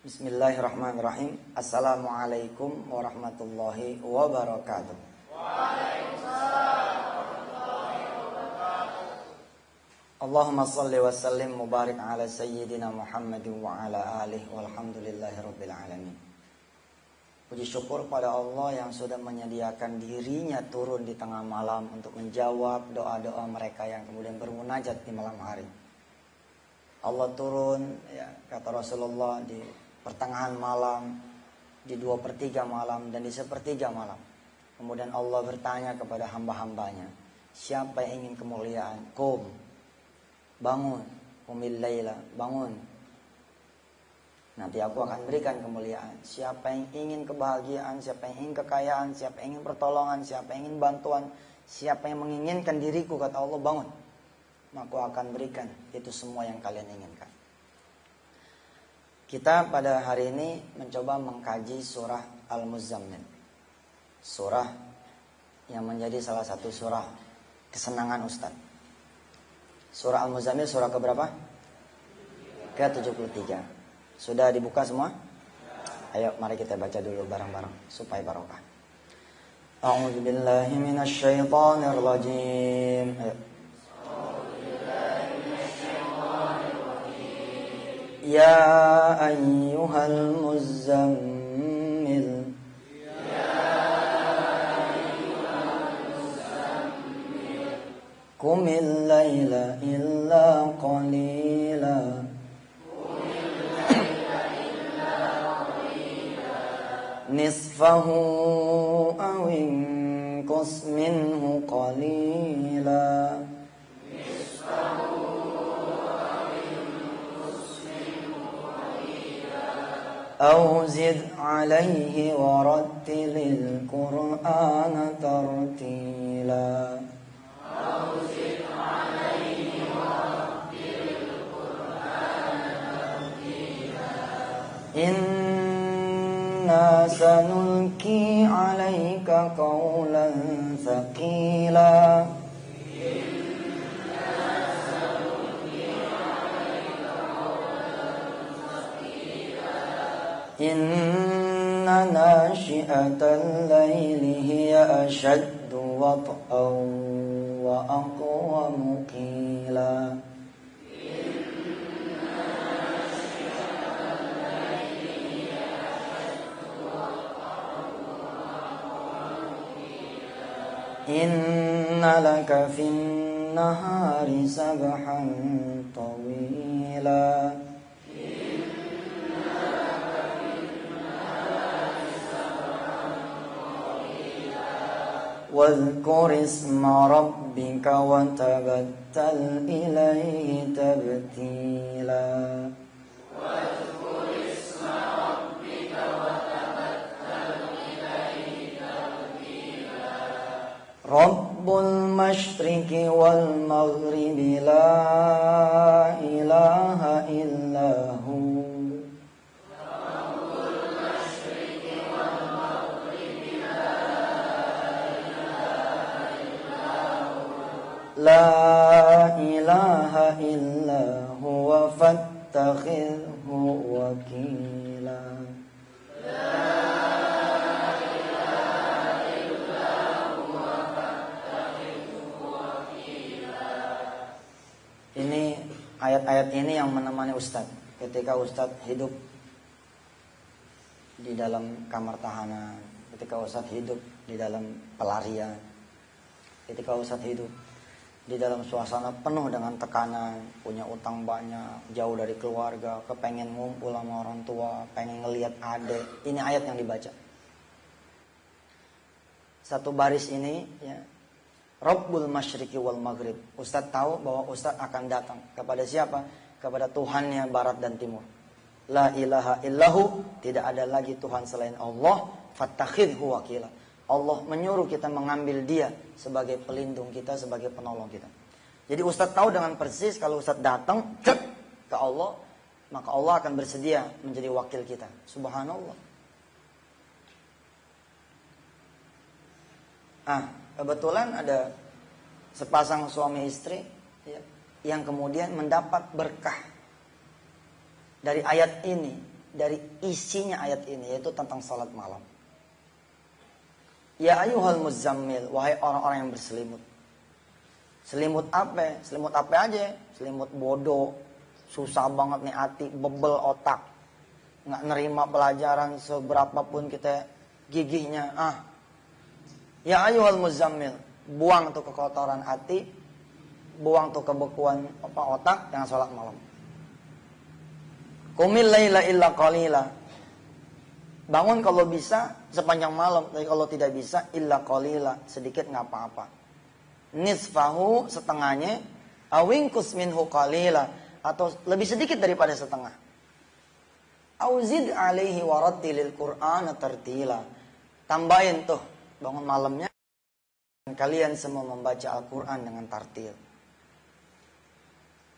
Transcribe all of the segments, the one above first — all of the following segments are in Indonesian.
Bismillahirrahmanirrahim. Assalamualaikum warahmatullahi wabarakatuh. Waalaikumsalam warahmatullahi wabarakatuh. Allahumma salli wa sallim mubarak ala sayyidina Muhammadin wa ala alihi walhamdulillahi rabbil alamin. Puji syukur pada Allah yang sudah menyediakan dirinya turun di tengah malam untuk menjawab doa-doa mereka yang kemudian bermunajat di malam hari. Allah turun, ya, kata Rasulullah, di pertengahan malam, di 2/3 malam, dan di 1/3 malam. Kemudian Allah bertanya kepada hamba-hambanya, siapa yang ingin kemuliaan? Qum, bangun. Qumil laila, bangun. Nanti aku akan berikan kemuliaan. Siapa yang ingin kebahagiaan, siapa yang ingin kekayaan, siapa yang ingin pertolongan, siapa yang ingin bantuan, siapa yang menginginkan diriku, kata Allah, bangun. Maka aku akan berikan itu semua yang kalian inginkan. Kita pada hari ini mencoba mengkaji surah Al-Muzammil. Surah yang menjadi salah satu surah kesenangan Ustaz. Surah Al-Muzammil surah keberapa? Ke-73. Sudah dibuka semua? Ayo mari kita baca dulu bareng-bareng supaya barokah. A'udzu billahi minasyaitonir rajim. Ayo. Ya ayyuhal muzammil, qumil laila illa qalila, nisfahu aw inqus minhu qalila, أو زد عليه ورتل القرآن ترتيلا إنا سنلقي عليك قولا ثقيلا Inna nashi'atal laili hiya ashaddu wat'an wa aqwamu qila. Inna laka fin nahari sabhan tawila. واذكر اسم ربك وتبتل إليه تبتيلا واذكر اسم ربك وتبتل إليه تبتيلا رب المشرق والمغرب لا إله إلا هو La ilaha illa huwa fattakhidhu wakila. La ilaha illa huwa fattakhidhu wakila. Ini ayat-ayat ini yang menemani Ustadz ketika Ustadz hidup di dalam kamar tahanan, ketika Ustadz hidup di dalam pelarian, ketika Ustadz hidup di dalam suasana penuh dengan tekanan, punya utang banyak, jauh dari keluarga, kepengen ngumpul sama orang tua, pengen ngelihat adik. Ini ayat yang dibaca. Satu baris ini, ya, Rabbul Masyriqi wal Maghrib. Ustadz tahu bahwa Ustadz akan datang kepada siapa? Kepada Tuhannya Barat dan Timur. La ilaha illahu, tidak ada lagi Tuhan selain Allah. Fattakhidhu wakila. Allah menyuruh kita mengambil dia sebagai pelindung kita, sebagai penolong kita. Jadi Ustadz tahu dengan persis kalau Ustadz datang ke Allah, maka Allah akan bersedia menjadi wakil kita. Subhanallah. Kebetulan ada sepasang suami istri, ya, yang kemudian mendapat berkah dari ayat ini dari isinya ayat ini, yaitu tentang salat malam. Ya ayyuhal muzammil, wahai orang-orang yang berselimut. Selimut apa? Selimut apa aja? Selimut bodoh, susah banget nih hati, bebel otak, nggak nerima pelajaran seberapapun kita gigihnya. Ya ayyuhal muzammil, buang tuh kekotoran hati, buang tuh kebekuan otak, jangan sholat malam. Qumil laila illa qalila, bangun kalau bisa sepanjang malam, tapi kalau tidak bisa illa qalila, sedikit nggak apa-apa. Nisfahu, setengahnya, awingkus minhu qalila, atau lebih sedikit daripada setengah. Auzid alaihi warattilil qur'ana tartila, tambahin tuh bangun malamnya kalian semua membaca Al-Quran dengan tartil.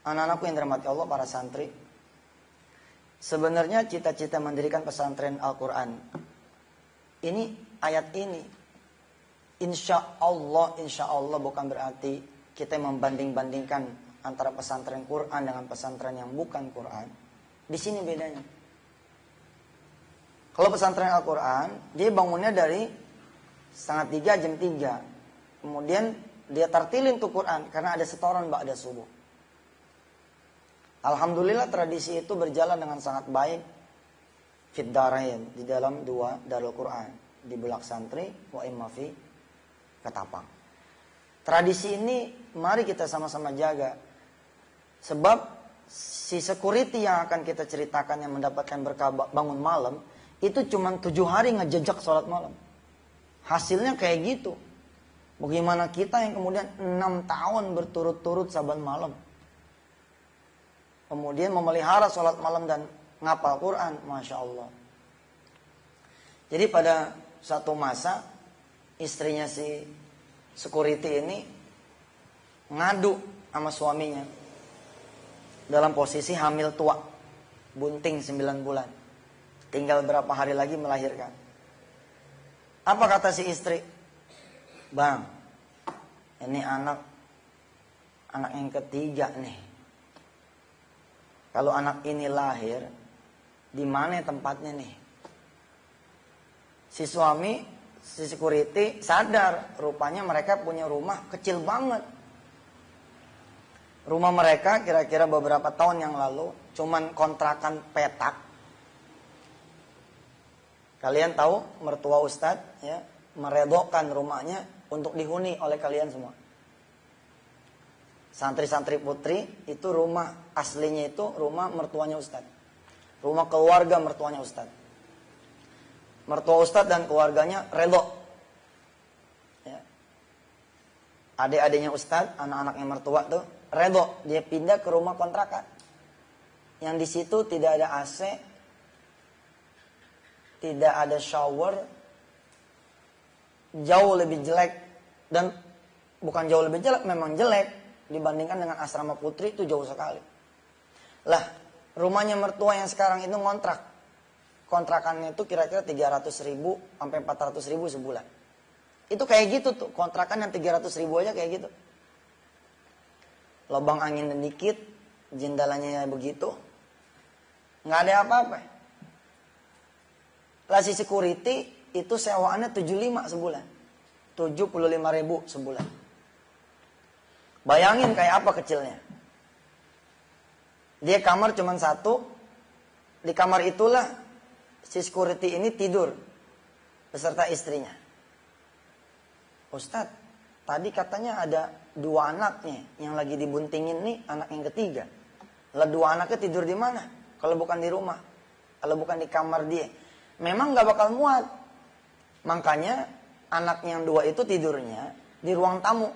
Anak-anakku yang dirahmati Allah, para santri, sebenarnya cita-cita mendirikan pesantren Al-Quran ini, ayat ini, insya Allah bukan berarti kita membanding-bandingkan antara pesantren Quran dengan pesantren yang bukan Quran. Di sini bedanya. Kalau pesantren Al-Quran, dia bangunnya dari 2:30 jam 3. Kemudian dia tartilin tuh Quran karena ada setoran ba'da subuh. Alhamdulillah tradisi itu berjalan dengan sangat baik. Fid darain, di dalam 2 Darul Quran, di Bulak Santri wa imma fi Ketapang. Tradisi ini mari kita sama-sama jaga. Sebab si security yang akan kita ceritakan yang mendapatkan berkah bangun malam, itu cuma 7 hari ngejejak sholat malam. Hasilnya kayak gitu. Bagaimana kita yang kemudian 6 tahun berturut-turut saban malam, kemudian memelihara sholat malam dan ngapal Quran, Masya Allah. Jadi pada satu masa, istrinya si security ini ngadu sama suaminya dalam posisi hamil tua, bunting 9 bulan, tinggal berapa hari lagi melahirkan. Apa kata si istri? Bang, ini anak yang ketiga nih. Kalau anak ini lahir, di mana tempatnya nih? Si suami, si security sadar, rupanya mereka punya rumah kecil banget. Rumah mereka kira-kira beberapa tahun yang lalu cuman kontrakan petak. Kalian tahu mertua Ustadz ya, meredokkan rumahnya untuk dihuni oleh kalian semua. Santri-santri putri itu rumah aslinya itu rumah mertuanya Ustadz. Rumah keluarga mertuanya Ustadz. Mertua Ustadz dan keluarganya redok. Ya. Adik-adiknya Ustadz, anak-anaknya mertua tuh redok. Dia pindah ke rumah kontrakan. Yang di situ tidak ada AC, tidak ada shower, jauh lebih jelek. Dan bukan jauh lebih jelek, memang jelek dibandingkan dengan asrama putri, itu jauh sekali. Lah, rumahnya mertua yang sekarang itu ngontrak. Kontrakannya itu kira-kira 300.000 sampai 400.000 sebulan. Itu kayak gitu tuh, kontrakan yang 300.000 aja kayak gitu. Lubang angin dikit, jendelanya begitu, nggak ada apa-apa. Lah si security itu sewaannya 75 sebulan, 75.000 sebulan. Bayangin kayak apa kecilnya. Dia kamar cuma satu. Di kamar itulah si security ini tidur beserta istrinya. Ustadz, tadi katanya ada 2 anaknya yang lagi dibuntingin nih, anak yang ketiga. Lah 2 anaknya tidur di mana? Kalau bukan di rumah, kalau bukan di kamar dia. Memang gak bakal muat. Makanya anak yang 2 itu tidurnya di ruang tamu.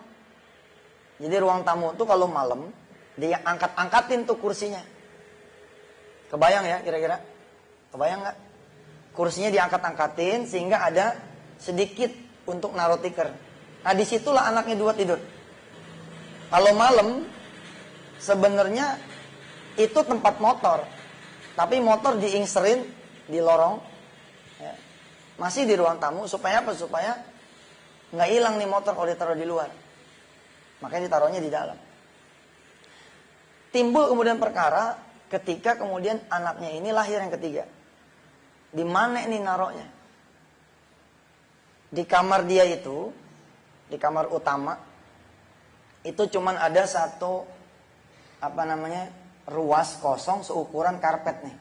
Jadi ruang tamu tuh kalau malam dia angkat-angkatin tuh kursinya. Kebayang ya kira-kira? Kebayang gak? Kursinya diangkat-angkatin sehingga ada sedikit untuk naruh tikar. Nah disitulah anaknya 2 tidur. Kalau malam sebenarnya itu tempat motor, tapi motor diingserin di lorong, ya. Masih di ruang tamu supaya apa? Supaya nggak hilang nih motor kalau ditaruh di luar. Makanya ditaruhnya di dalam. Timbul kemudian perkara ketika kemudian anaknya ini lahir yang ketiga. Di mana ini naroknya? Di kamar dia itu, di kamar utama, itu cuman ada satu, ruas kosong seukuran karpet nih.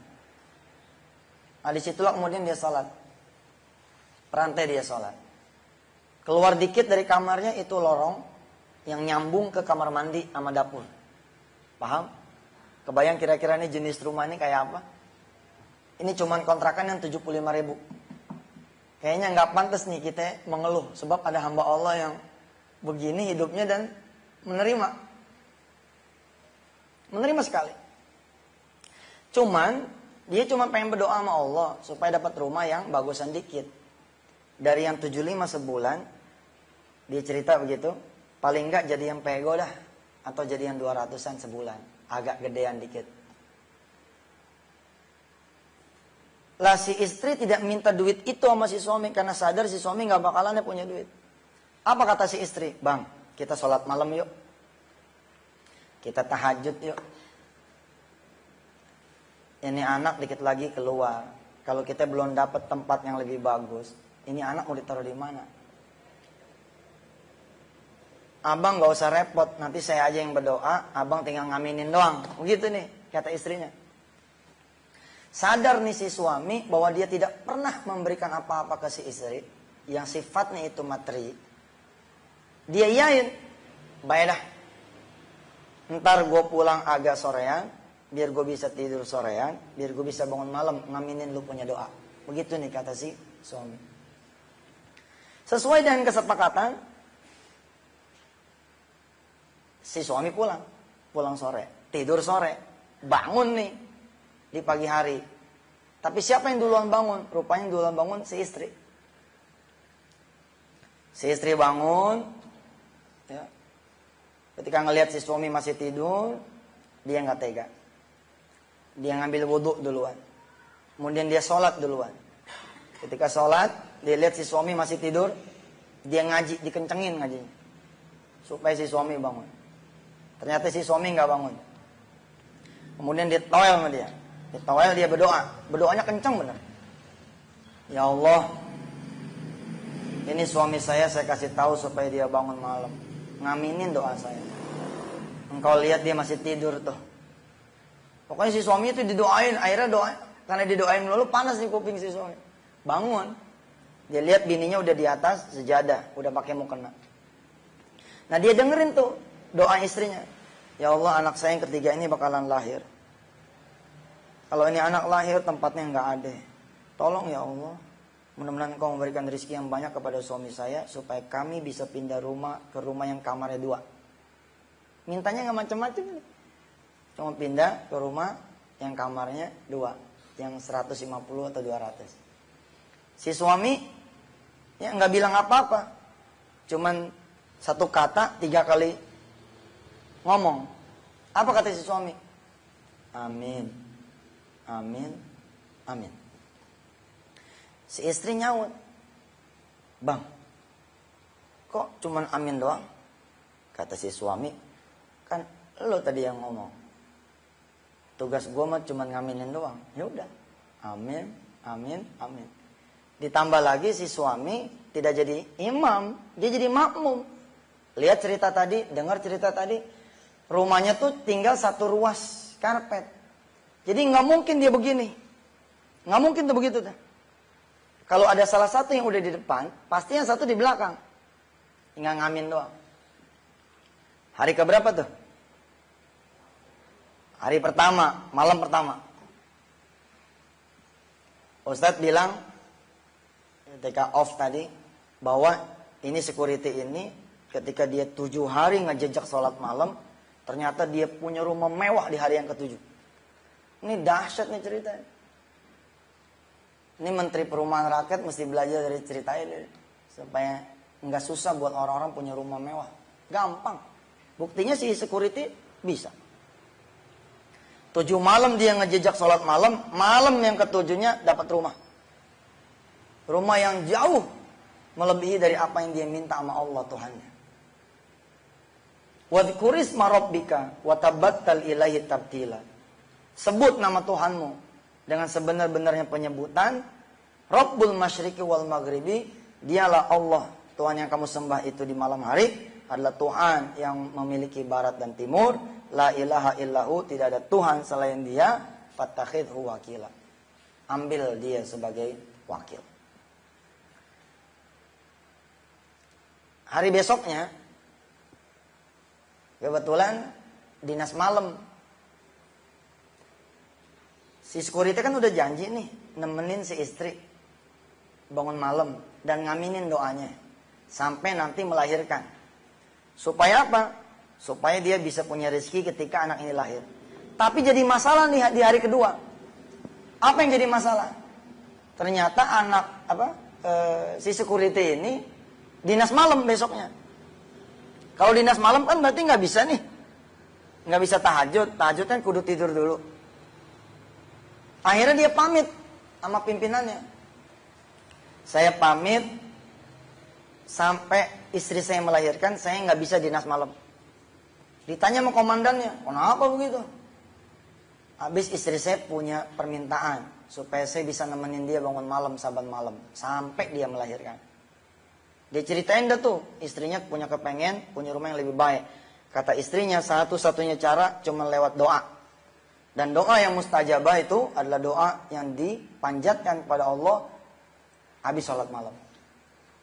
Nah, disitulah kemudian dia sholat. Perantai dia sholat. Keluar dikit dari kamarnya itu lorong yang nyambung ke kamar mandi sama dapur. Paham? Kebayang kira-kira ini jenis rumah ini kayak apa? Ini cuman kontrakan yang 75.000. Kayaknya nggak pantas nih kita mengeluh. Sebab ada hamba Allah yang begini hidupnya dan menerima. Menerima sekali. Dia cuma pengen berdoa sama Allah supaya dapat rumah yang bagusan dikit. Dari yang 75 sebulan, dia cerita begitu, paling enggak jadi yang pego dah. Atau jadi yang 200-an sebulan. Agak gedean dikit. Lah si istri tidak minta duit itu sama si suami karena sadar si suami nggak bakalan punya duit. Apa kata si istri? Bang, kita sholat malam yuk. Kita tahajud yuk. Ini anak dikit lagi keluar. Kalau kita belum dapat tempat yang lebih bagus, ini anak mau ditaruh di mana? Abang nggak usah repot, nanti saya aja yang berdoa, abang tinggal ngaminin doang. Begitu nih kata istrinya. Sadar nih si suami bahwa dia tidak pernah memberikan apa-apa ke si istri yang sifatnya itu materi. Dia iyain, baiklah. Ntar gue pulang agak sorean, biar gue bisa tidur sorean, biar gue bisa bangun malam ngaminin lu punya doa. Begitu nih kata si suami. Sesuai dengan kesepakatan, si suami pulang sore, tidur sore, bangun nih di pagi hari. Tapi siapa yang duluan bangun? Rupanya yang duluan bangun si istri. Si istri bangun, ya. Ketika ngelihat si suami masih tidur, dia nggak tega. Dia ngambil wudhu duluan. Kemudian dia sholat duluan. Ketika sholat, dia lihat si suami masih tidur, dia ngaji, dikencengin ngajinya, supaya si suami bangun. Ternyata si suami nggak bangun. Kemudian dia towel sama dia. Tawal dia berdoa. Berdoanya kencang benar. Ya Allah, ini suami saya kasih tahu supaya dia bangun malam. Ngaminin doa saya. Engkau lihat dia masih tidur tuh. Pokoknya si suami itu didoain. Akhirnya doa, karena didoain melulu panas di kuping si suami. Bangun. Dia lihat bininya udah di atas sejadah, udah pakai mukena. Nah dia dengerin tuh doa istrinya. Ya Allah, anak saya yang ketiga ini bakalan lahir. Kalau ini anak lahir tempatnya nggak ada. Tolong ya Allah, mudah-mudahan Engkau memberikan rezeki yang banyak kepada suami saya supaya kami bisa pindah rumah ke rumah yang kamarnya 2. Mintanya nggak macam-macam, cuma pindah ke rumah yang kamarnya 2, yang 150 atau 200. Si suami ya nggak bilang apa-apa, cuman satu kata 3 kali ngomong. Apa kata si suami? Amin. Amin, amin. Si istri nyaut, bang, kok cuman amin doang? Kata si suami, kan lo tadi yang ngomong. Tugas gue mah cuman ngaminin doang. Ya udah, amin, amin, amin. Ditambah lagi si suami tidak jadi imam, dia jadi makmum. Lihat cerita tadi, dengar cerita tadi, rumahnya tuh tinggal satu ruas karpet. Jadi nggak mungkin dia begini, nggak mungkin tuh begitu tuh. Kalau ada salah satu yang udah di depan, pasti yang satu di belakang, tinggal ngamin doang. Hari keberapa tuh? Hari pertama, malam pertama. Ustadz bilang ketika off tadi bahwa ini security ini ketika dia 7 hari ngejejak sholat malam, ternyata dia punya rumah mewah di hari yang ke-7. Ini dahsyat nih cerita. Ini Menteri Perumahan Rakyat mesti belajar dari cerita ini supaya nggak susah buat orang-orang punya rumah mewah. Gampang. Buktinya si security bisa. 7 malam dia ngejejak sholat malam, malam yang ke-7-nya dapat rumah. Rumah yang jauh melebihi dari apa yang dia minta sama Allah Tuhannya. Wadhkurisma rabbika wa tabattal ilaihi tabtila. Sebut nama Tuhanmu dengan sebenar-benarnya penyebutan Rabbul masyriqi wal maghribi, dialah Allah, Tuhan yang kamu sembah itu di malam hari adalah Tuhan yang memiliki barat dan timur. La ilaha illahu, tidak ada Tuhan selain Dia. Fattakhidhu wakila, ambil Dia sebagai wakil. Hari besoknya kebetulan dinas malam. Si security kan udah janji nih nemenin si istri bangun malam dan ngaminin doanya sampai nanti melahirkan. Supaya apa? Supaya dia bisa punya rezeki ketika anak ini lahir. Tapi jadi masalah nih di hari kedua. Apa yang jadi masalah? Ternyata si security ini dinas malam besoknya. Kalau dinas malam kan berarti nggak bisa nih, nggak bisa tahajud. Tahajud kan kudu tidur dulu. Akhirnya dia pamit sama pimpinannya. Saya pamit sampai istri saya melahirkan, saya nggak bisa dinas malam. Ditanya sama komandannya, kenapa begitu? Habis istri saya punya permintaan supaya saya bisa nemenin dia bangun malam, saban malam sampai dia melahirkan. Dia ceritain dah tuh, istrinya punya kepengen punya rumah yang lebih baik. Kata istrinya satu-satunya cara cuma lewat doa. Dan doa yang mustajabah itu adalah doa yang dipanjatkan kepada Allah habis sholat malam.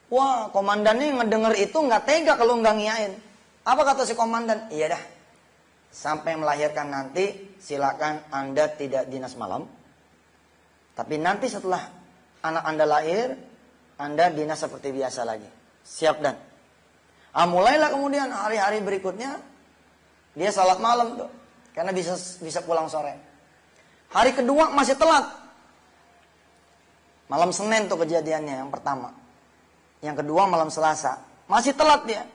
Wah, komandannya ngedenger itu nggak tega kalau nggak ngiyain. Apa kata si komandan? Iya dah, sampai melahirkan nanti silakan Anda tidak dinas malam. Tapi nanti setelah anak Anda lahir, Anda dinas seperti biasa lagi. Siap dan. Mulailah kemudian hari-hari berikutnya dia salat malam tuh, karena bisa pulang sore. Hari kedua masih telat. Malam Senin tuh kejadiannya yang pertama. Yang kedua malam Selasa masih telat dia.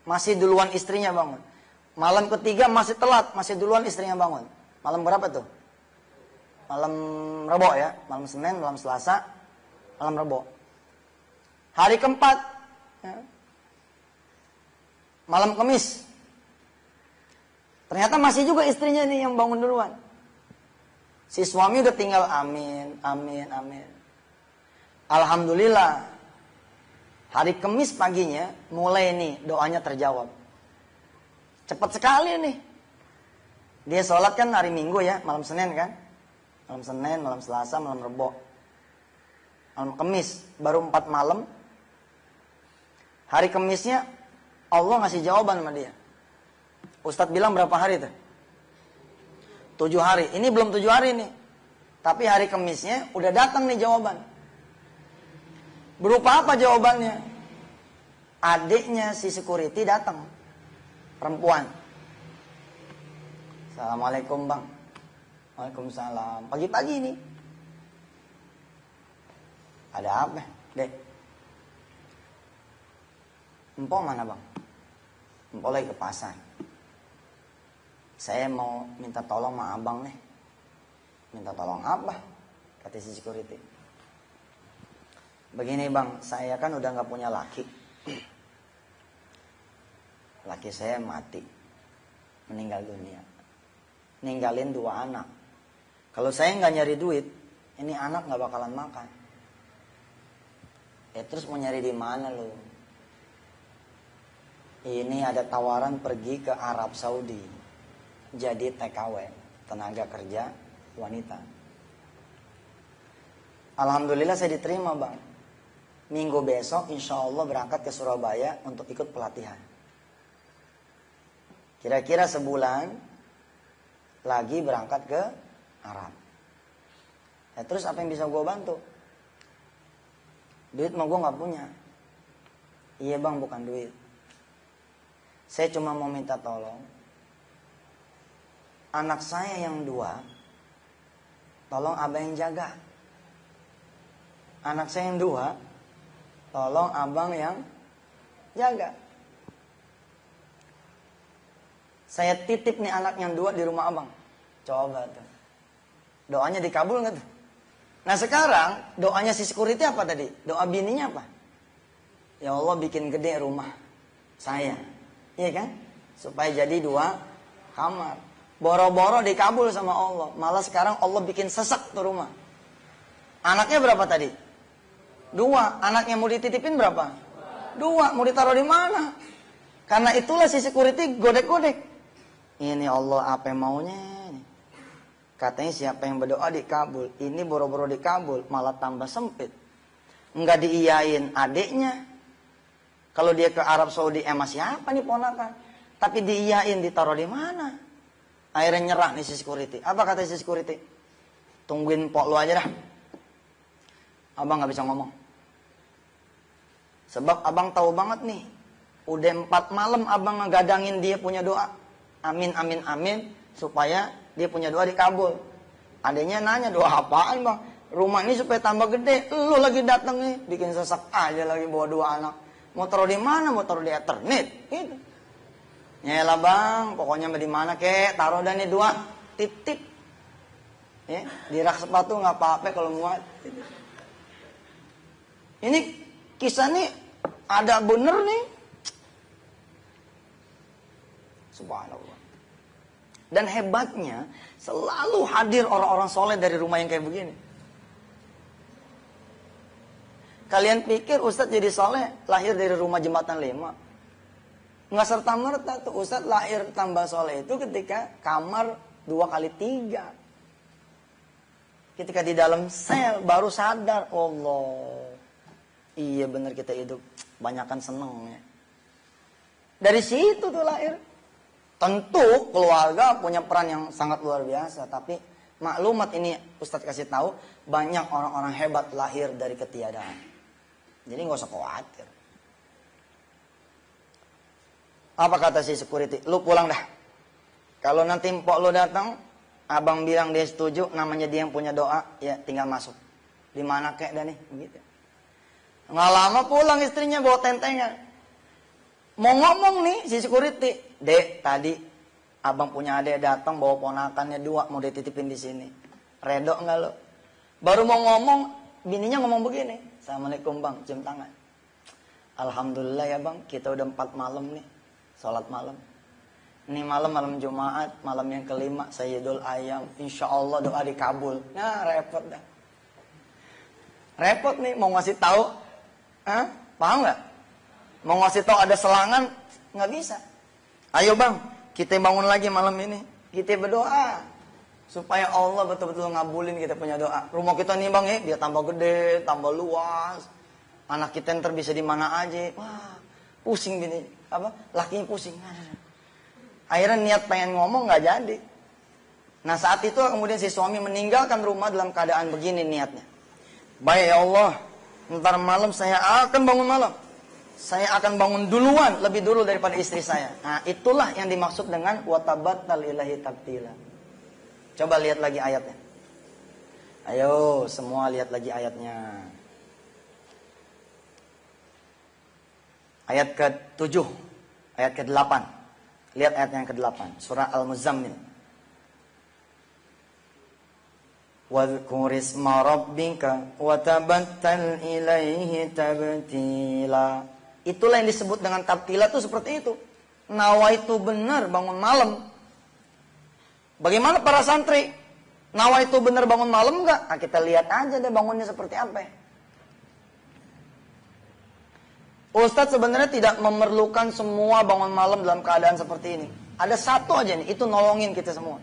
Masih duluan istrinya bangun. Malam ketiga masih telat, masih duluan istrinya bangun. Malam berapa tuh? Malam Rebo ya, malam Senin, malam Selasa, malam Rebo. Hari keempat, ya, malam Kamis. Ternyata masih juga istrinya nih yang bangun duluan. Si suami udah tinggal amin, amin, amin. Alhamdulillah, hari Kamis paginya mulai nih doanya terjawab. Cepat sekali nih. Dia sholat kan hari Minggu ya, malam Senin kan. Malam Senin, malam Selasa, malam Rebo. Malam Kamis, baru 4 malam. Hari Kamisnya Allah ngasih jawaban sama dia. Ustadz bilang berapa hari tuh? 7 hari. Ini belum 7 hari nih. Tapi hari Kamisnya udah datang nih jawaban. Berupa apa jawabannya? Adiknya si security datang. Perempuan. Assalamualaikum bang. Waalaikumsalam. Pagi-pagi nih. Ada apa, dek? Empok mana bang? Empok lagi ke pasar. Saya mau minta tolong sama abang nih. Minta tolong apa? Kata si security. Begini bang, saya kan udah gak punya laki. Laki saya mati, meninggal dunia, ninggalin 2 anak. Kalau saya nggak nyari duit, ini anak nggak bakalan makan. Terus mau nyari di mana lo? Ini ada tawaran pergi ke Arab Saudi, jadi TKW, tenaga kerja wanita. Alhamdulillah saya diterima bang. Minggu besok insya Allah berangkat ke Surabaya untuk ikut pelatihan. Kira-kira sebulan lagi berangkat ke Arab. Terus apa yang bisa gue bantu? Duit mah gue gak punya. Iya bang, bukan duit. Saya cuma mau minta tolong. Anak saya yang 2, tolong abang yang jaga. Anak saya yang 2, tolong abang yang jaga. Saya titip nih anak yang 2 di rumah abang. Coba tuh. Doanya dikabul gak tuh? Nah sekarang doanya si security apa tadi? Doa bininya apa? Ya Allah bikin gede rumah saya. Iya kan? Supaya jadi 2 kamar. Boro-boro dikabul sama Allah. Malah sekarang Allah bikin sesek tuh rumah. Anaknya berapa tadi? 2. Anaknya mau dititipin berapa? 2. Mau ditaruh di mana? Karena itulah si security godek-godek. Ini Allah apa yang maunya? Katanya siapa yang berdoa dikabul. Ini boro-boro dikabul, malah tambah sempit. Enggak diiyain adiknya. Kalau dia ke Arab Saudi, emas siapa nih ponakan? Tapi diiyain, ditaruh di mana? Akhirnya nyerah nih si security. Apa kata si security? Tungguin pok lu aja dah. Abang gak bisa ngomong. Sebab abang tahu banget nih. Udah 4 malam abang ngegadangin dia punya doa. Amin, amin, amin. Supaya dia punya doa dikabul. Adanya nanya, doa apaan bang? Rumah ini supaya tambah gede. Lu lagi datang nih, bikin sesak aja lagi bawa 2 anak. Mau taruh di mana? Mau taruh di Ethernet? Gitu. Nyalah bang, pokoknya di mana kek, taruh dah nih 2 tip-tip. Ya, di rak sepatu nggak apa-apa kalau muat. Ini kisah nih ada bener nih. Subhanallah. Dan hebatnya selalu hadir orang-orang soleh dari rumah yang kayak begini. Kalian pikir Ustadz jadi soleh lahir dari rumah jembatan 5? Nggak serta-merta tuh. Ustadz lahir tambah soleh itu ketika kamar 2x3. Ketika di dalam sel baru sadar, Allah, iya bener kita hidup banyakan seneng ya. Dari situ tuh lahir. Tentu keluarga punya peran yang sangat luar biasa. Tapi maklumat ini Ustadz kasih tahu, banyak orang-orang hebat lahir dari ketiadaan. Jadi gak usah khawatir. Apa kata si security? Lu pulang dah. Kalau nanti mpok lu datang, abang bilang dia setuju, namanya dia yang punya doa, ya tinggal masuk. Di mana kek dah nih? Begitu. Nggak lama pulang istrinya bawa tentengan. Mau ngomong nih si security, Dek, tadi abang punya adek datang bawa ponakannya 2 mau dititipin di sini. Redok nggak lo? Baru mau ngomong, bininya ngomong begini. Assalamualaikum bang, cium tangan. Alhamdulillah ya bang, kita udah 4 malam nih sholat malam. Ini malam Jumat, malam yang kelima Sayyidul Ayam. Insya Allah doa dikabul. Nah repot dah. Repot nih mau ngasih tahu, paham nggak? Mau ngasih tahu ada selangan, nggak bisa. Ayo bang, kita bangun lagi malam ini. Kita berdoa supaya Allah betul-betul ngabulin kita punya doa. Rumah kita nih bang, dia tambah gede, tambah luas. Anak kita ntar bisa di mana aja. Wah, pusing bini. Lakinya pusing. Akhirnya niat pengen ngomong nggak jadi. Nah saat itu kemudian si suami meninggalkan rumah dalam keadaan begini niatnya. Baik ya Allah, ntar malam saya akan bangun malam. Saya akan bangun duluan, lebih dulu daripada istri saya. Nah itulah yang dimaksud dengan watabattal ilahi tabtila. Coba lihat lagi ayatnya. Ayo semua lihat lagi ayatnya. Ayat ke-7, ayat ke-8. Lihat ayat yang ke-8, surah Al-Muzammil. Wadhkur isma rabbika watabattal ilaihi tabtila. Itulah yang disebut dengan tabtila itu seperti itu. Nawaitu benar bangun malam. Bagaimana para santri? Nawaitu benar bangun malam enggak? Nah, kita lihat aja deh bangunnya seperti apa. Ustadz sebenarnya tidak memerlukan semua bangun malam dalam keadaan seperti ini. Ada satu aja nih, itu nolongin kita semua.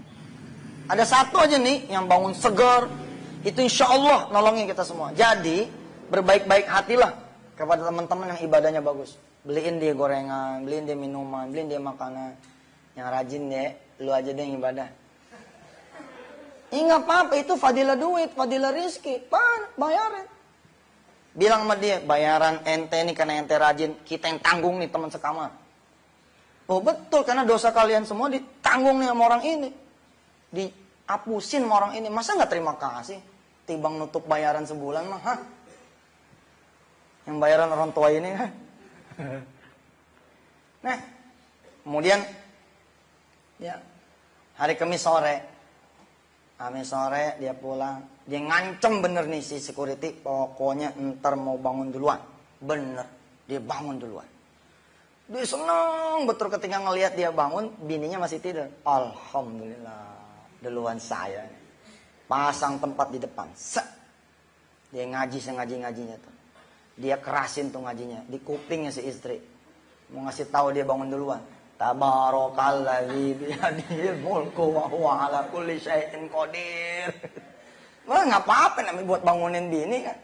Ada satu aja nih yang bangun segar, itu insya Allah nolongin kita semua. Jadi berbaik-baik hatilah kepada teman-teman yang ibadahnya bagus. Beliin dia gorengan, beliin dia minuman, beliin dia makanan. Yang rajin deh, lu aja deh yang ibadah. Nggak apa-apa, itu fadilah duit, fadilah rizki, bayarin. Bilang sama dia, bayaran ente nih karena ente rajin, kita yang tanggung nih teman sekamar. Oh betul, karena dosa kalian semua ditanggung nih sama orang ini. Dihapusin sama orang ini, masa nggak terima kasih? Timbang nutup bayaran sebulan mah, hah? Yang bayaran orang tua ini, hah? Nah, kemudian ya hari Kamis sore dia pulang, dia ngancem bener nih si security, pokoknya ntar mau bangun duluan. Bener, dia bangun duluan. Dia senang betul ketika ngelihat dia bangun, bininya masih tidur. Alhamdulillah, duluan saya. Pasang tempat di depan. Dia ngaji sengaji-ngajinya tuh. Dia kerasin tuh ngajinya di kupingnya si istri. Mau ngasih tahu dia bangun duluan. Tabarakalladzi biyadihil mulku wa huwa ala kulli syai'in qadir. Wah, enggak apa-apa namanya buat bangunin bini kan.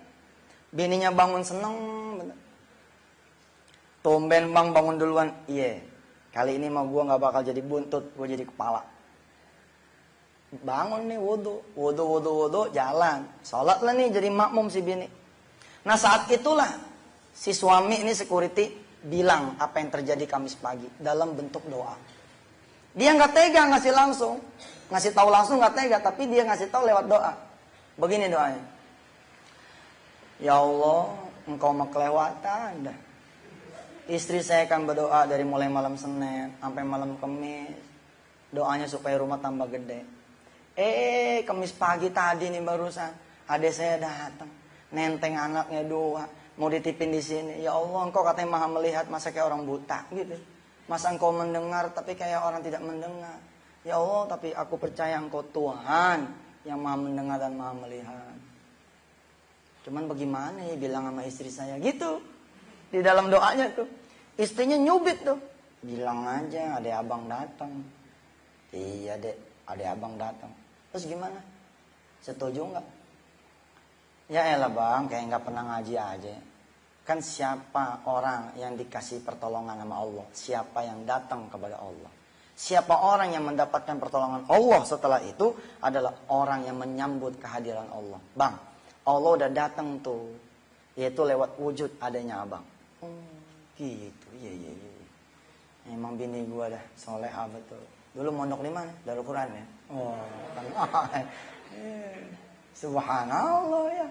Bininya bangun seneng bener. Tumben Bang bangun duluan. Iya. Kali ini mah gua enggak bakal jadi buntut, gua jadi kepala. Bangun nih wudu, jalan. Salat lah nih jadi makmum si bini. Nah saat itulah si suami ini security bilang apa yang terjadi Kamis pagi dalam bentuk doa. Dia nggak tega ngasih langsung, ngasih tahu langsung nggak tega, tapi dia ngasih tahu lewat doa. Begini doanya. Ya Allah, engkau mah kelewatan dah. Istri saya akan berdoa dari mulai malam Senin sampai malam Kamis. Doanya supaya rumah tambah gede. Kamis pagi tadi nih barusan adik saya datang, nenteng anaknya doa, mau ditipin di sini. Ya Allah, engkau katanya maha melihat, masa kayak orang buta gitu. Masa engkau mendengar tapi kayak orang tidak mendengar. Ya Allah, tapi aku percaya engkau Tuhan yang maha mendengar dan maha melihat. Cuman bagaimana ya bilang sama istri saya gitu. Di dalam doanya tuh istrinya nyubit tuh. Bilang aja adek abang datang. Iya dek, adek abang datang. Terus gimana? Setuju nggak? Ya elah bang, kayak nggak pernah ngaji aja. Kan siapa orang yang dikasih pertolongan sama Allah? Siapa yang datang kepada Allah? Siapa orang yang mendapatkan pertolongan Allah setelah itu adalah orang yang menyambut kehadiran Allah. Bang, Allah udah datang tuh, yaitu lewat wujud adanya abang. Gitu, iya. Emang bini gua dah solehah betul. Dulu mondok di mana? Darul Quran ya. Oh, kan. Subhanallah ya.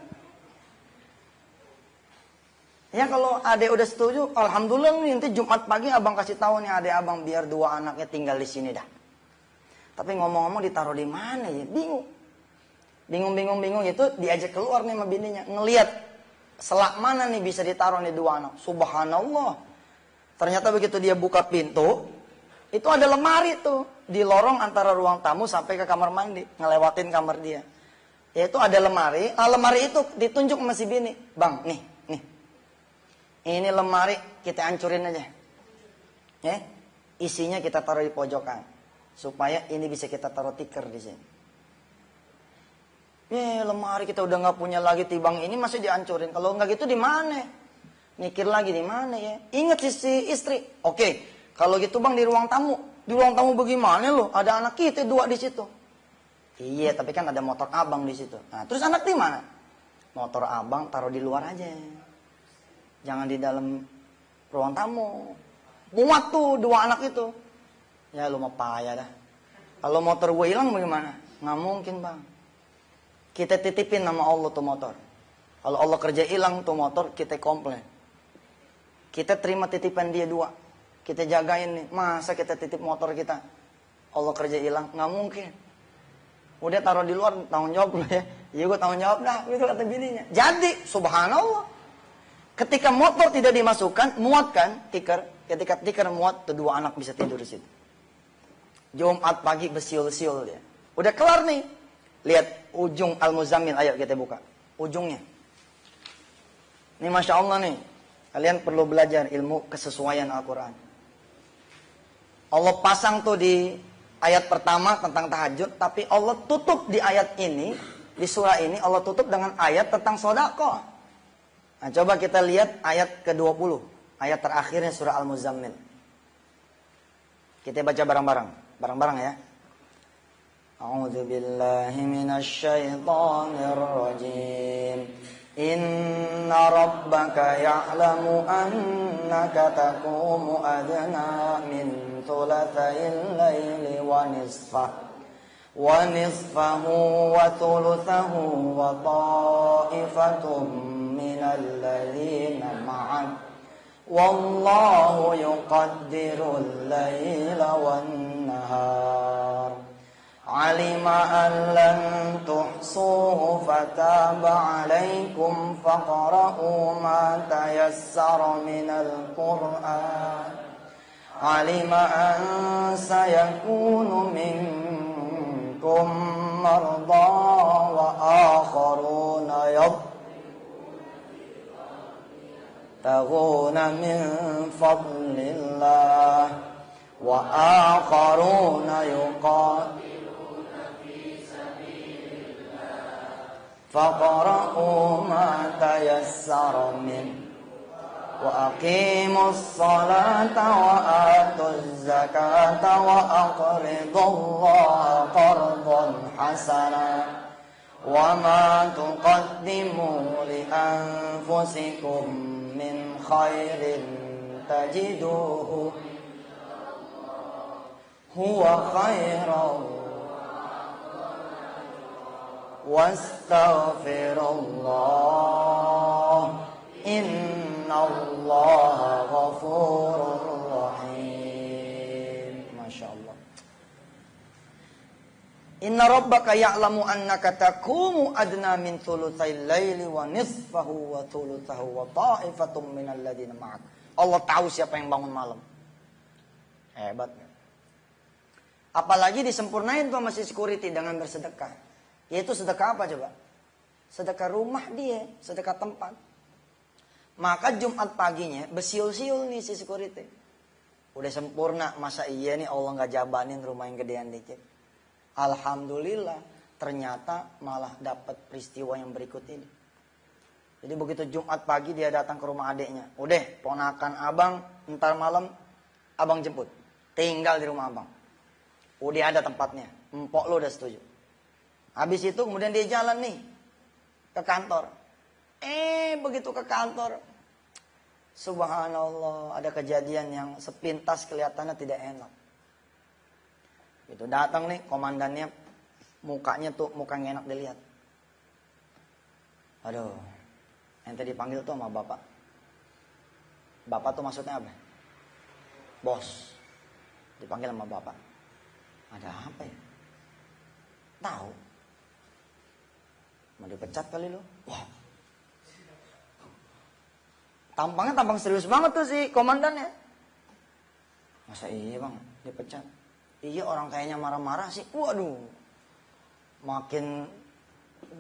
Ya kalau adek udah setuju, alhamdulillah nih nanti Jumat pagi abang kasih tahu nih adek abang biar dua anaknya tinggal di sini dah. Tapi ngomong-ngomong ditaruh di mana ya? Bingung itu diajak keluar nih sama bininya, ngelihat selak mana nih bisa ditaruh nih dua anak. Subhanallah. Ternyata begitu dia buka pintu, itu ada lemari tuh di lorong antara ruang tamu sampai ke kamar mandi, ngelewatin kamar dia. Yaitu ada lemari, lemari itu ditunjuk sama si bini. Bang, nih. Ini lemari kita hancurin aja. Ya. Isinya kita taruh di pojokan supaya ini bisa kita taruh tikar di sini. Lemari kita udah nggak punya lagi tibang ini masih dihancurin. Kalau nggak gitu di mana? Mikir lagi di mana ya? Ingat si istri. Oke, kalau gitu bang di ruang tamu. Di ruang tamu bagaimana loh? Ada anak kita dua di situ. Iya, tapi kan ada motor abang di situ. Nah, terus anak di mana? Motor abang taruh di luar aja. Jangan di dalam ruang tamu. Muat tuh dua anak itu. Ya lu mau payah dah. Kalau motor gue hilang bagaimana? Nggak mungkin bang. Kita titipin nama Allah tuh motor. Kalau Allah kerja hilang tuh motor, kita komplain. Kita terima titipan dia dua. Kita jagain nih. Masa kita titip motor kita? Allah kerja hilang? Nggak mungkin. Udah taruh di luar, tanggung jawab lu ya. Iya gue tanggung jawab dah. Itu kata bininya. Jadi, subhanallah. Ketika motor tidak dimasukkan, muat kan tikar. Ketika tikar muat, tuh dua anak bisa tidur di situ. Jumat pagi bersiul-siul dia. Udah kelar nih. Lihat ujung Al-Muzammil, ayo kita buka. Ujungnya. Ini Masya Allah nih. Kalian perlu belajar ilmu kesesuaian Al-Quran. Allah pasang tuh di ayat pertama tentang tahajud. Tapi Allah tutup di ayat ini, di surah ini, Allah tutup dengan ayat tentang sedekah. Nah coba kita lihat ayat ke-20. Ayat terakhirnya surah Al-Muzammil. Kita baca bareng-bareng. Bareng-bareng ya. A'udzu billahi minasy syaithanir rajim. Inna rabbaka ya'lamu annaka taqumu adna min thulathayil laili wa nisfahu wa thuluthahu wa ta'ifatum minal ladzina ma'ak wallahu yuqaddirul laila wan nahar. Alima an lan tuhsuhu fataba alaikum faqra'u ma tayassara minal Qur'an. Alima an sayakunu minkum marda wa akharuna يبتغون من فضل الله وآخرون يقاتلون في سبيل الله فاقرؤوا ما تيسر منه وأقيموا الصلاة وآتوا الزكاة وأقرضوا الله قرضا حسنا وما تقدموا لأنفسكم من خير تجدوه هو خيرا واستغفر الله إن الله غفور رحيم. Masya Allah. Inna rabbaka ya'lamu annaka taqumu adna min thulutsai laili wa nisfahu wa thulutsahu wa ta'ifatum minal ladzina ma'ak. Allah tahu siapa yang bangun malam. Hebat. Apalagi disempurnain tuh masih security dengan bersedekah. Yaitu sedekah apa coba? Sedekah rumah dia, sedekah tempat. Maka Jumat paginya besiul-siul nih si security. Udah sempurna, masa iya nih Allah nggak jabanin rumah yang gedean dikit. Alhamdulillah, ternyata malah dapat peristiwa yang berikut ini. Jadi begitu Jumat pagi dia datang ke rumah adiknya. Udah, ponakan abang, ntar malam abang jemput. Tinggal di rumah abang. Udah ada tempatnya, empok lo udah setuju. Habis itu kemudian dia jalan nih ke kantor. Begitu ke kantor, subhanallah, ada kejadian yang sepintas kelihatannya tidak enak. Itu datang nih komandannya, mukanya tuh muka yang enak dilihat. Aduh, ente dipanggil tuh sama bapak. Bapak tuh maksudnya apa? Bos. Dipanggil sama bapak. Ada apa ya? Tahu. Mau dipecat kali lo? Wah. Tampangnya tampang serius banget tuh si komandannya. Masa iya bang, dipecat? Iya, orang kayaknya marah-marah sih. Waduh, makin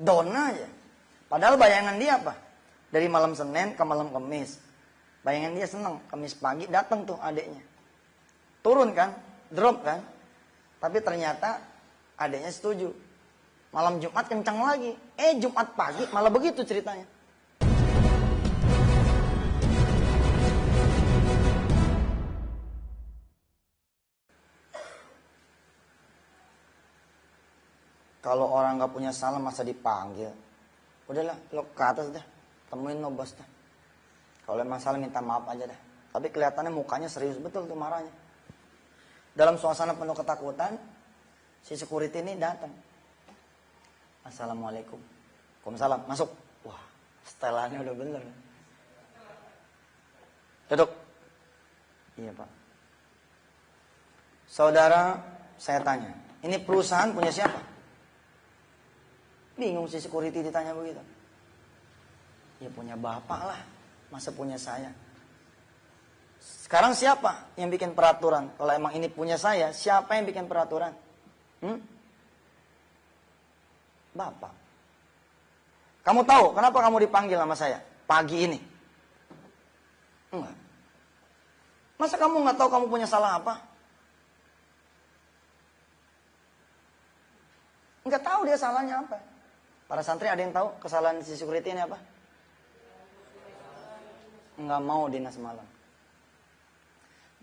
down aja. Padahal bayangan dia apa? Dari malam Senin ke malam Kamis. Bayangan dia seneng. Kamis pagi datang tuh adiknya. Turun kan? Drop kan? Tapi ternyata adiknya setuju. Malam Jumat kencang lagi. Jumat pagi malah begitu ceritanya. Kalau orang nggak punya salah masa dipanggil. Udahlah, lo ke atas dah. Temuin lo bos dah. Kalau emang salah minta maaf aja dah. Tapi kelihatannya mukanya serius betul tuh marahnya. Dalam suasana penuh ketakutan, si security ini datang. Assalamualaikum. Waalaikumsalam. Masuk. Wah, setelannya udah bener. Duduk. Iya pak. Saudara, saya tanya. Ini perusahaan punya siapa? Bingung si security ditanya begitu. Ya punya bapak lah. Masa punya saya? Sekarang siapa yang bikin peraturan? Kalau emang ini punya saya, siapa yang bikin peraturan? Bapak. Kamu tahu kenapa kamu dipanggil sama saya pagi ini? Enggak. Masa kamu nggak tahu kamu punya salah apa? Nggak tahu dia salahnya apa. Para santri ada yang tahu kesalahan si security ini apa? Nggak mau dinas malam.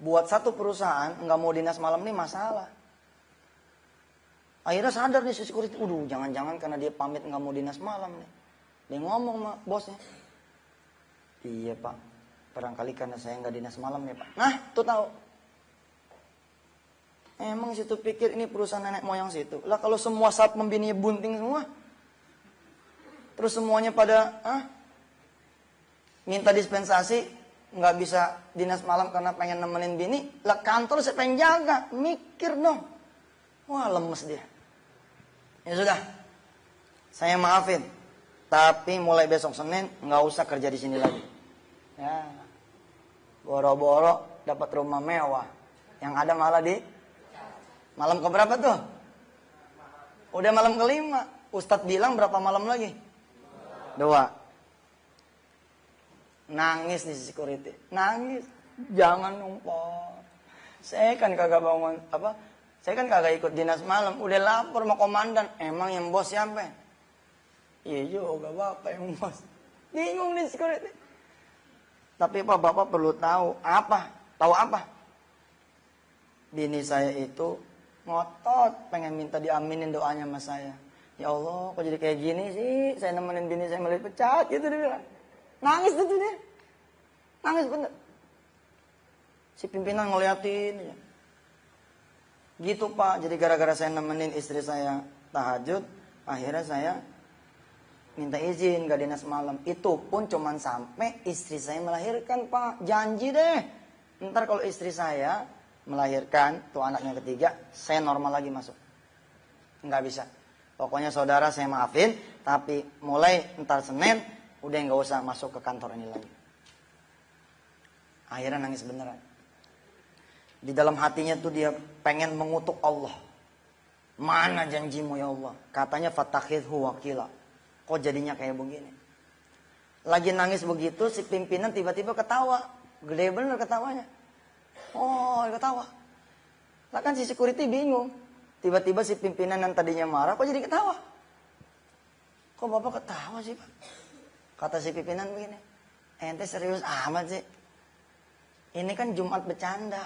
Buat satu perusahaan nggak mau dinas malam ini masalah. Akhirnya sadar nih si security, jangan-jangan karena dia pamit nggak mau dinas malam nih. Dia ngomong sama bosnya. Iya pak, barangkali karena saya nggak dinas malam ya pak. Nah, tuh tahu. Emang situ pikir ini perusahaan nenek moyang situ. Lah kalau semua saat membininya bunting semua. Terus semuanya pada minta dispensasi, nggak bisa dinas malam karena pengen nemenin bini. Lah kantor saya pengen jaga, mikir dong. Wah lemes dia. Ya sudah, saya maafin. Tapi mulai besok Senin nggak usah kerja di sini lagi. Ya, boro-boro dapat rumah mewah. Yang ada malah di malam keberapa tuh? Udah malam kelima. Ustadz bilang berapa malam lagi? 2. Nangis di security. Nangis. Jangan numpang. Saya kan kagak bangun saya kan kagak ikut dinas malam. Udah lapor sama komandan. Emang yang bos siapa? Iya juga bapak yang bos. Bingung di security. Tapi Pak, bapak perlu tahu. Apa? Tahu apa? Bini saya itu ngotot pengen minta diaminin doanya sama saya. Ya Allah, kok jadi kayak gini sih? Saya nemenin bini saya malah dipecat gitu dia bilang. Nangis tuh dia. Nangis bener. Si pimpinan ngeliatin ya. Gitu Pak, jadi gara-gara saya nemenin istri saya tahajud, akhirnya saya minta izin gak dinas malam. Itu pun cuman sampai istri saya melahirkan Pak. Janji deh. Ntar kalau istri saya melahirkan, tuh anaknya ketiga, saya normal lagi masuk. Nggak bisa. Pokoknya saudara saya maafin, tapi mulai ntar Senin, udah nggak usah masuk ke kantor ini lagi. Akhirnya nangis beneran. Di dalam hatinya tuh dia pengen mengutuk Allah. Mana janjimu ya Allah? Katanya fatakhidhu wakila. Kok jadinya kayak begini? Lagi nangis begitu, si pimpinan tiba-tiba ketawa. Gede bener ketawanya. Oh, ketawa. Lah kan si security bingung. Tiba-tiba si pimpinan yang tadinya marah, kok jadi ketawa? Kok bapak ketawa sih Pak? Kata si pimpinan begini. Ente serius amat sih. Ini kan Jumat bercanda.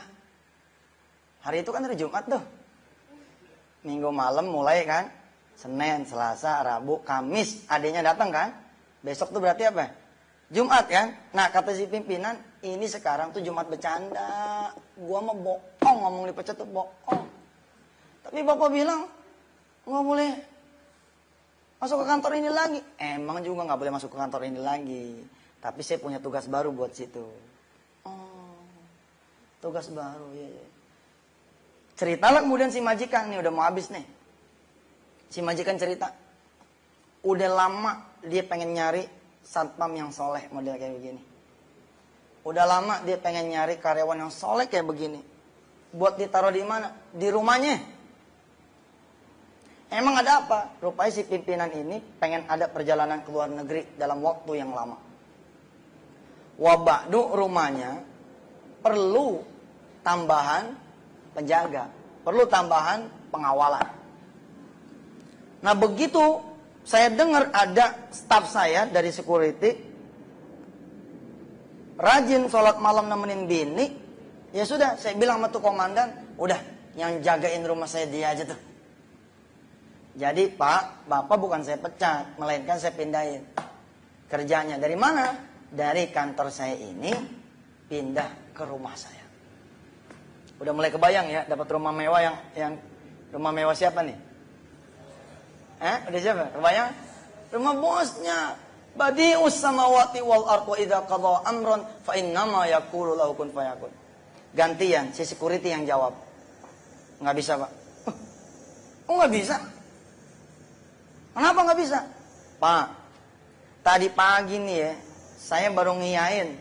Hari itu kan hari Jumat tuh. Minggu malam mulai kan. Senin, Selasa, Rabu, Kamis. Adiknya datang kan. Besok tuh berarti apa? Jumat kan. Nah kata si pimpinan. Ini sekarang tuh Jumat bercanda. Gua mah bohong ngomong dipecat tuh bohong. Tapi bapak bilang. Nggak boleh masuk ke kantor ini lagi. Emang juga nggak boleh masuk ke kantor ini lagi. Tapi saya punya tugas baru buat situ. Oh, tugas baru ya. Ceritalah kemudian si majikan nih udah mau habis nih. Si majikan cerita. Udah lama dia pengen nyari satpam yang soleh model kayak begini. Udah lama dia pengen nyari karyawan yang soleh kayak begini. Buat ditaruh di mana? Di rumahnya. Emang ada apa? Rupanya si pimpinan ini pengen ada perjalanan ke luar negeri dalam waktu yang lama. Wabakdu rumahnya perlu tambahan penjaga. Perlu tambahan pengawalan. Nah begitu saya dengar ada staf saya dari security rajin sholat malam nemenin bini. Ya sudah saya bilang sama tuh komandan. Udah yang jagain rumah saya dia aja tuh. Jadi Pak, Bapak bukan saya pecat, melainkan saya pindahin kerjanya. Dari mana? Dari kantor saya ini pindah ke rumah saya. Udah mulai kebayang ya, dapat rumah mewah yang rumah mewah siapa nih? Udah siapa? Kebayang? Rumah bosnya. Badi'us samawati wal ardh wa idza qadha amran fa innama yaqulu lahu kun fayakun. Gantian si security yang jawab. Enggak bisa, Pak. Oh, enggak bisa. Kenapa nggak bisa? Pak, tadi pagi nih ya, saya baru ngiyain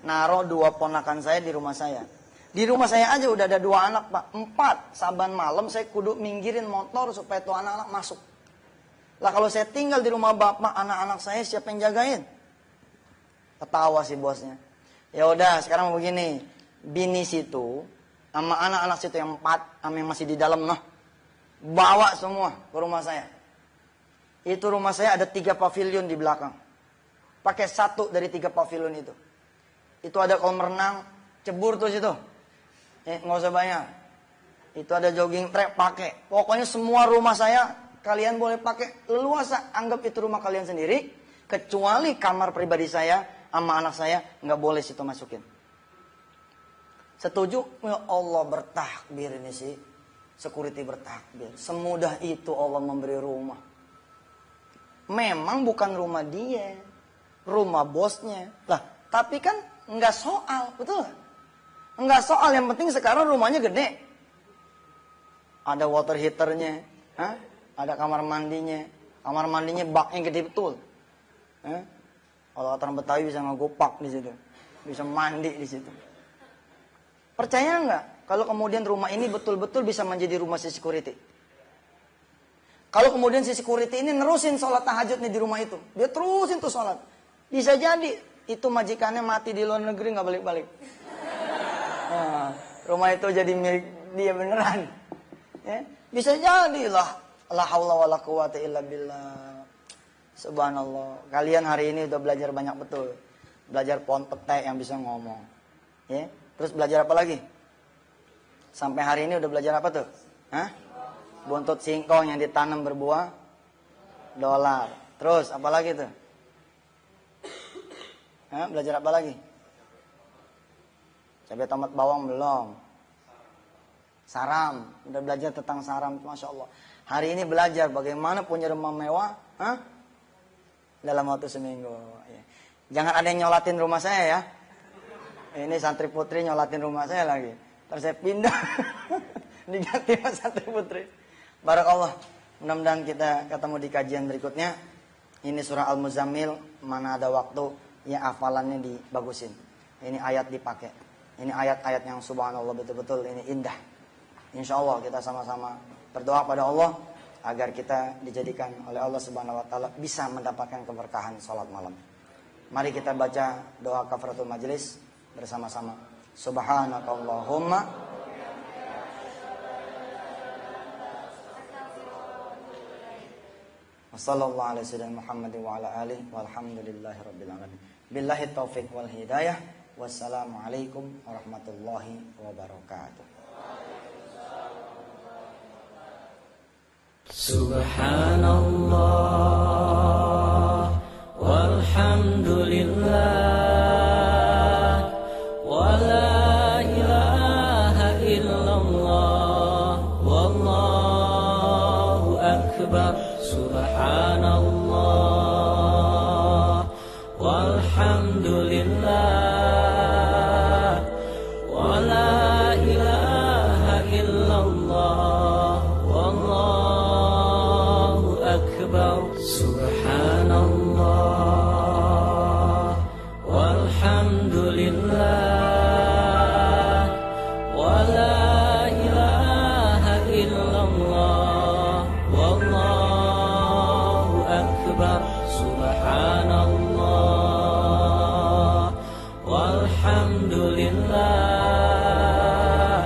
naruh 2 ponakan saya di rumah saya. Di rumah saya aja udah ada 2 anak Pak, 4. Saban malam saya kudu minggirin motor supaya tuh anak-anak masuk. Lah kalau saya tinggal di rumah bapak, anak-anak saya siapa yang jagain? Ketawa si bosnya. Ya udah sekarang begini, bini situ sama anak-anak situ yang 4 sama yang masih di dalam bawa semua ke rumah saya. Itu rumah saya ada 3 pavilion di belakang. Pakai 1 dari 3 pavilion itu. Itu ada kolam renang, cebur tuh situ. Nggak usah banyak. Itu ada jogging track, pakai. Pokoknya semua rumah saya kalian boleh pakai leluasa. Anggap itu rumah kalian sendiri. Kecuali kamar pribadi saya sama anak saya nggak boleh situ masukin. Setuju? Ya Allah bertakbir ini sih. Security bertakbir. Semudah itu Allah memberi rumah. Memang bukan rumah dia, rumah bosnya. Lah, tapi kan nggak soal, betul? Nggak soal, yang penting sekarang rumahnya gede. Ada water heaternya, ada kamar mandinya. Kamar mandinya baknya gede betul. Kalau orang Betawi bisa ngegopak di situ, bisa mandi di situ. Percaya nggak? Kalau kemudian rumah ini betul-betul bisa menjadi rumah si security. Kalau kemudian si security ini nerusin sholat tahajud nih di rumah itu. Dia terusin tuh sholat. Bisa jadi Itu majikannya mati di luar negeri nggak balik-balik. Nah, rumah itu jadi milik dia beneran. Ya, bisa jadi lah. La haula wala quwata illa billah. Subhanallah. Kalian hari ini udah belajar banyak betul. Belajar pohon petai yang bisa ngomong. Ya, terus belajar apa lagi? Sampai hari ini udah belajar apa tuh? Hah? Buntut singkong yang ditanam berbuah dolar. Terus apa lagi tuh? Hah? Belajar apa lagi? Cabai tomat bawang belum. Saram, udah belajar tentang saram, Masya Allah. Hari ini belajar bagaimana punya rumah mewah, dalam waktu seminggu. Ya. Jangan ada yang nyolatin rumah saya ya. Ini santri putri nyolatin rumah saya lagi. Terus saya pindah, diganti sama santri putri. Barakallah. Mudah-mudahan kita ketemu di kajian berikutnya. Ini surah Al-Muzammil, mana ada waktu, ya hafalannya dibagusin. Ini ayat dipakai. Ini ayat-ayat yang subhanallah betul-betul ini indah. Insya Allah kita sama-sama berdoa pada Allah agar kita dijadikan oleh Allah Subhanahu Wa Taala bisa mendapatkan keberkahan salat malam. Mari kita baca doa kafaratul majlis bersama-sama. Subhanakallahumma wa sallallahu ala sayyidina Muhammad wa ala alihi walhamdulillahi rabbil alamin. Billahi taufiq wal hidayah. Wassalamualaikum warahmatullahi wabarakatuh. Subhanallah walhamdulillah wa la ilaha illallah wallahu akbar. Subhanallah walhamdulillah wa la ilaha illallah wallahu akbar. Subhanallah walhamdulillah wa la ilaha illallah wallahu akbar. Subhanallah walhamdulillah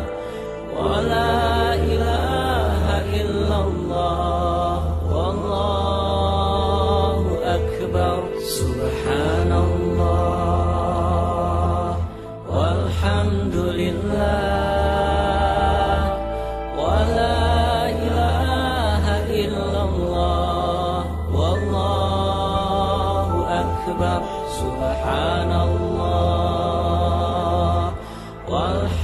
wa la ilaha illallah wallahu akbar. Subhanallah walhamdulillah wa la ilaha illallah wallahu akbar. Subhanallah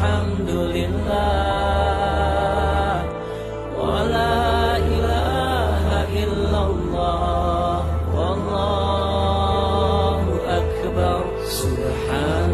walhamdulillah wa la ilaha illallah wallahu akbar. Subhanallah walhamdulillah wa la ilaha illallah wallahu akbar. Subhanallah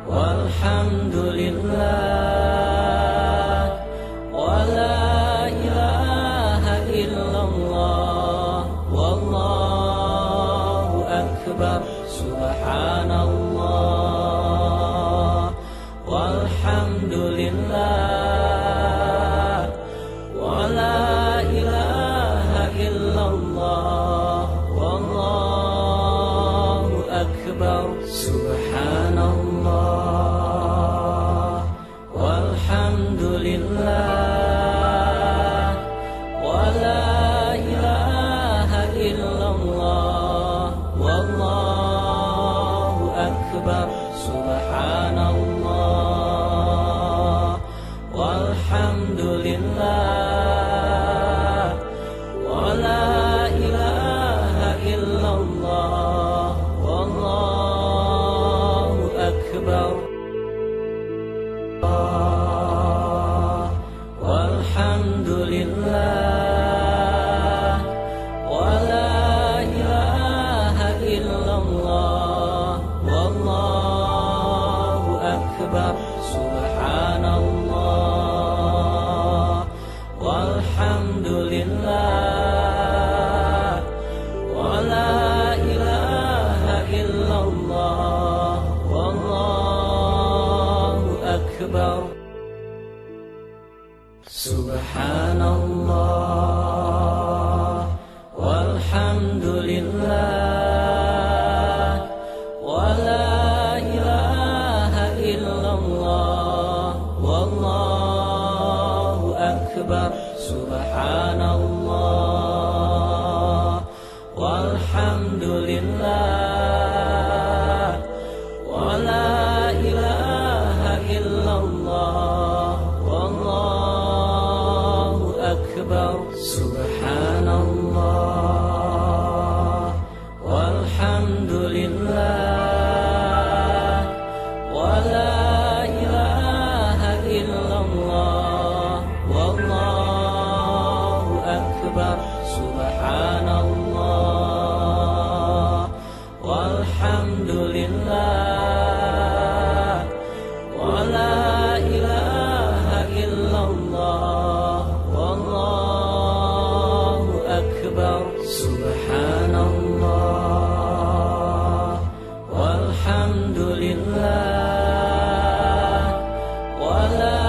walhamdulillah wa la ilaha illallah wallahu akbar. Subhanallah walhamdulillah wa la ilaha illallah wallahu akbar. Subhanallah walhamdulillah wa la ilaha illallah wallahu akbar. Walhamdulillah wa la ilaha illallah wallahu akbar. Subhanallah walhamdulillah wa la ilaha illallah wallahu akbar. Subhanallah walhamdulillah أكبر سبحان الله والحمد لله ولا إله إلا الله والله أكبر سبحان الله والحمد لله ولا إله إلا الله والله أكبر سبحان الله والحمد لله ولا إله إلا الله والله أكبر سبحان الله والحمد لله ولا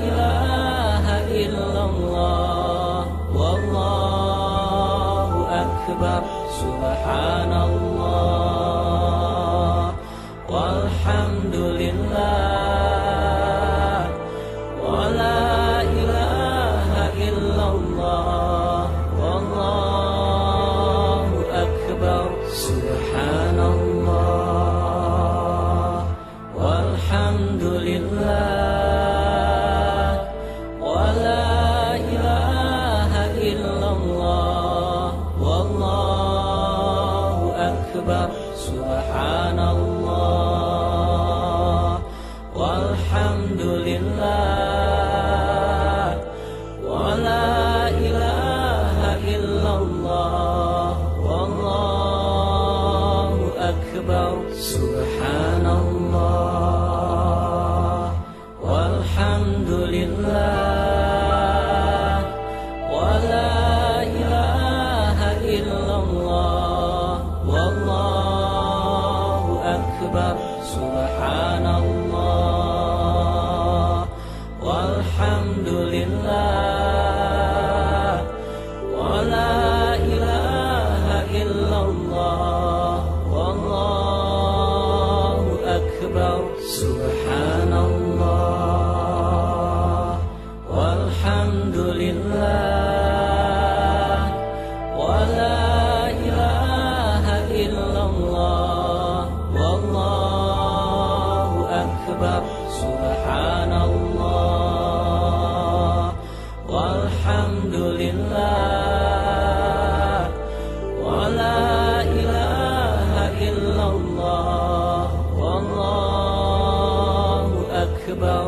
إله إلا الله والله أكبر سبحان الله والحمد لله ولا إله إلا الله والله أكبر سبحان الله والحمد لله ولا إله إلا الله والله أكبر سبحان الله والحمد لله ولا إله إلا الله والله أكبر سبحان الله والحمد لله ولا إله إلا الله والله أكبر سبحان الله والحمد لله ولا إله إلا الله والله أكبر سبحان الله والحمد لله ولا إله إلا الله والله أكبر سبحان الله والحمد لله ولا إله إلا الله والله أكبر